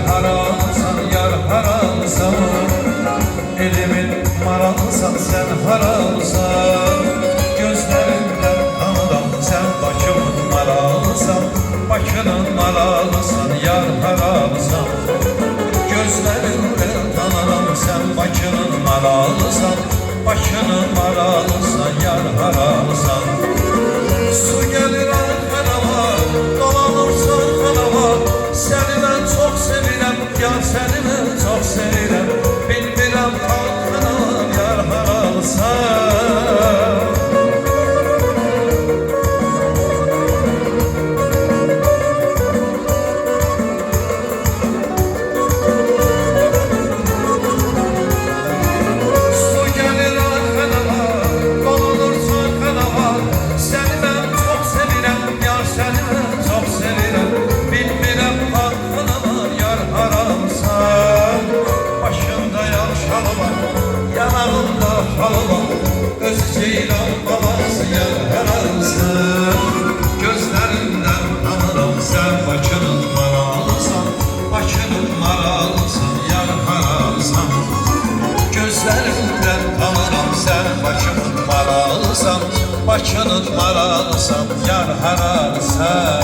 haralısan, yar haralısan. Elimin maralısan, sen haralısan. Gözlerimden tanıdım, sen başımın maralısan. Başının maralısan, yar haralısan. Gözlerimden tanıdım, sen başının maralısan. Başının maralısan, yar haralısan. Su gelir arkanama, dolanırsan kanama. Seni ben çok sevirem, yar seni ben çok sevirem. Bilmirem kalkanam, yar haralısan. Yanağımda halı var, öz ceylan babası yar haralısan. Gözlerinden tanırım, sen başının maralısan. Başının maralısan, yar haralısan. Gözlerinden tanırım, sen başının maralısan. Başının maralısan, yar haralısan.